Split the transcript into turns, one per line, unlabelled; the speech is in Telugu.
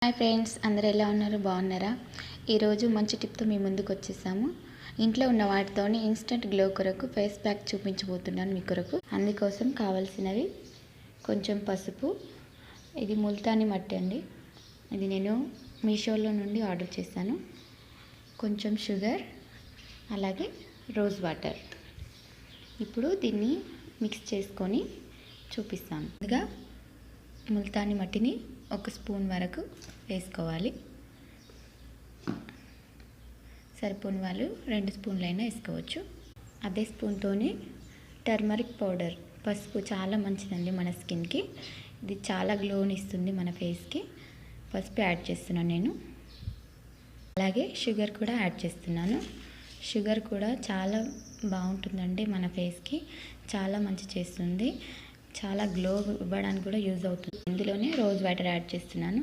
హాయ్ ఫ్రెండ్స్, అందరూ ఎలా ఉన్నారు? బాగున్నారా? ఈరోజు మంచి టిప్తో మీ ముందుకు వచ్చేసాము. ఇంట్లో ఉన్న వాటితోని ఇన్స్టెంట్ గ్లో కొరకు ఫేస్ ప్యాక్ చూపించబోతున్నాను మీ కొరకు. అందుకోసం కావాల్సినవి కొంచెం పసుపు, ఇది ముల్తానీ మట్టి అండి, ఇది నేను మీషోలో నుండి ఆర్డర్ చేశాను. కొంచెం షుగర్, అలాగే రోజ్ వాటర్. ఇప్పుడు దీన్ని మిక్స్ చేసుకొని చూపిస్తాను. ముందుగా ముల్తానీ మట్టిని 1 స్పూన్ వరకు వేసుకోవాలి. సరిపోని వాళ్ళు 2 స్పూన్లైనా వేసుకోవచ్చు. అదే స్పూన్తోనే టర్మరిక్ పౌడర్, పసుపు చాలా మంచిదండి మన స్కిన్కి. ఇది చాలా గ్లోని ఇస్తుంది మన ఫేస్కి. పసుపు యాడ్ చేస్తున్నాను నేను. అలాగే షుగర్ కూడా యాడ్ చేస్తున్నాను. షుగర్ కూడా చాలా బాగుంటుందండి, మన ఫేస్కి చాలా మంచి చేస్తుంది, చాలా గ్లో ఇవ్వడానికి కూడా యూజ్ అవుతుంది. ఇందులోనే రోజ్ వాటర్ యాడ్ చేస్తున్నాను.